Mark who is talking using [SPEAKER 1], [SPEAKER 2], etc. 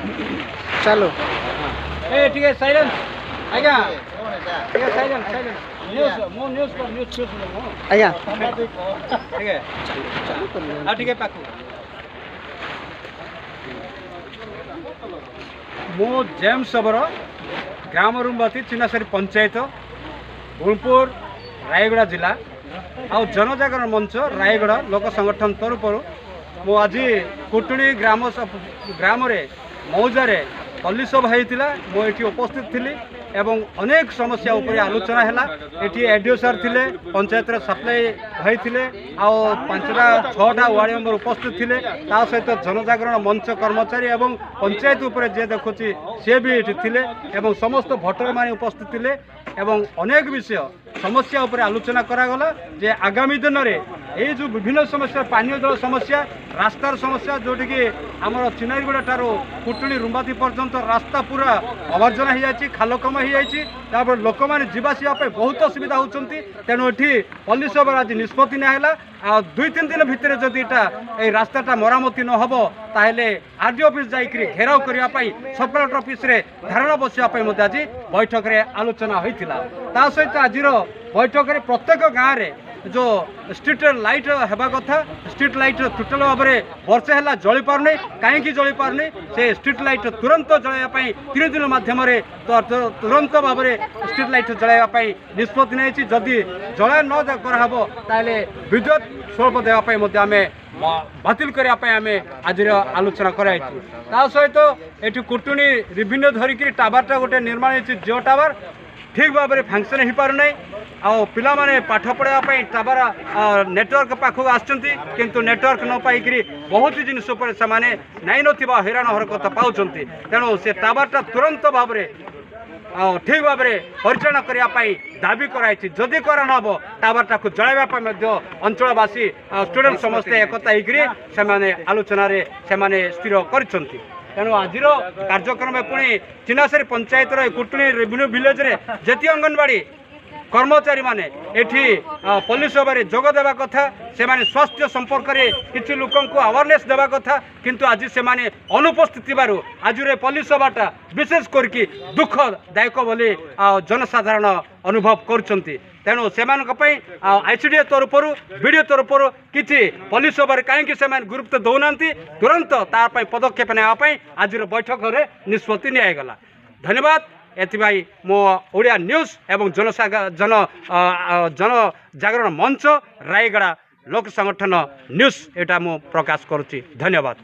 [SPEAKER 1] चलो
[SPEAKER 2] ए ठीक है साइलेंस आज्ञा ठीक है साइलेंस साइलेंस न्यूज़ मो न्यूज़ पर न्यूज़
[SPEAKER 1] आज्ञा
[SPEAKER 2] ठीक है हाँ ठीक है पाकू मो जेम्स सबर ग्राम रुमबाती चिन्नासारी पंचायत गुणपुर रायगड़ा जिला आउ जनजागरण मंच रायगड़ा लोक संगठन तरफ मु आज कुटुणी ग्राम मौजारे पल्ली सभा होता मुझे उपस्थित थी एवं अनेक समस्या उपर आलोचना है ये एडीओ सार थे पंचायत सप्लाई होते आउ 5टा 6टा वार्ड मेंबर उपस्थित थे सहित जनजागरण मंच कर्मचारी एवं पंचायत उपर जे देखुची सी भी ये थे समस्त भोटर मान उपस्थित थे एवं अनेक विषय समस्या उपर आलोचना करागला जे आगामी दिन में ये जो विभिन्न समस्या पानीय जल समस्या रास्तार समस्या जोटि कि आमर चिनारीगुड़ा ठारू कुटुणी रुंबाती पर्यंत रास्ता पूरा अवर्जना हो जाए खाल कम हो जाए लोक मैंने जावासवा बहुत असुविधा होती तेणु ये पल्ली सभा आज निष्पत्ति निला आ 2-3 दिन भितर जदि ये रास्ताटा मरामती न हो ताहले आरडीओ ऑफिस जाइकरी घेराव करने सब कलेक्टर ऑफिस रे धारणा बसापी आज बैठक में आलोचना होता सहित आज बैठक में प्रत्येक गाँव में जो स्ट्रीट लाइट हेबा कथा स्ट्रीट लाइट टोटाल भाव में वर्षे है जली पारनी कहीं जली पारनी से स्ट्रीट लाइट तुरंत जलाइवाई 3 दिन मध्यम तुरंत भाव में स्ट्रीट लाइट जलाइवाई निष्पत्ति नहीं जदि जला न कराब ताले विद्युत शुल्क देवाई आम बातिल करने आज आलोचना कराई सहित ये कुटुणी रिवेन्यू धरिकी टावरटा गोटे निर्माण हो जिओ टावर ठीक भाव में फंक्शन हो पारना आउ पिला माने पाठ पढ़ाई टावर नेटवर्क पाखक आसुँच नेटवर्क न पाई बहुत जिनस से नाई ना हैरान हरकत पाँच तेणु से टावरटा तुरंत भाव में ठीक भाव में परिचालन करने दाबी कराई जदि कर नब टावरटा को जलाइवाई अंचलवासी स्टूडेंट समस्ते एकता होकर आलोचन से स्थिर कर तेणु आज कार्यक्रम पुणी चिन्नासारी पंचायत कुटुणी रेवेन्यू विलेज रे जेती अंगनवाड़ी कर्मचारी माने एठी पल्ली सभा जोग देवा कथा से माने स्वास्थ्य संपर्क में किसी लोक अवेयरनेस देवा कथा किंतु आज से माने अनुपस्थित आज पल्ली सभाटा विशेष करके दुखदायक बोली जनसाधारण अनुभव कर तेणु से आईसीडीएस तरफ वीडियो तरफ किसी पल्ली सभा कहीं से गुरुत्व दौना तुरंत तार पदक्षेप नापी आज बैठक में निष्पत्ति निगला धन्यवाद एथि मो ओडिया न्यूज एवं जन जागरण मंच रायगड़ा लोक संगठन न्यूज एटा मो प्रकाश करुच्ची धन्यवाद।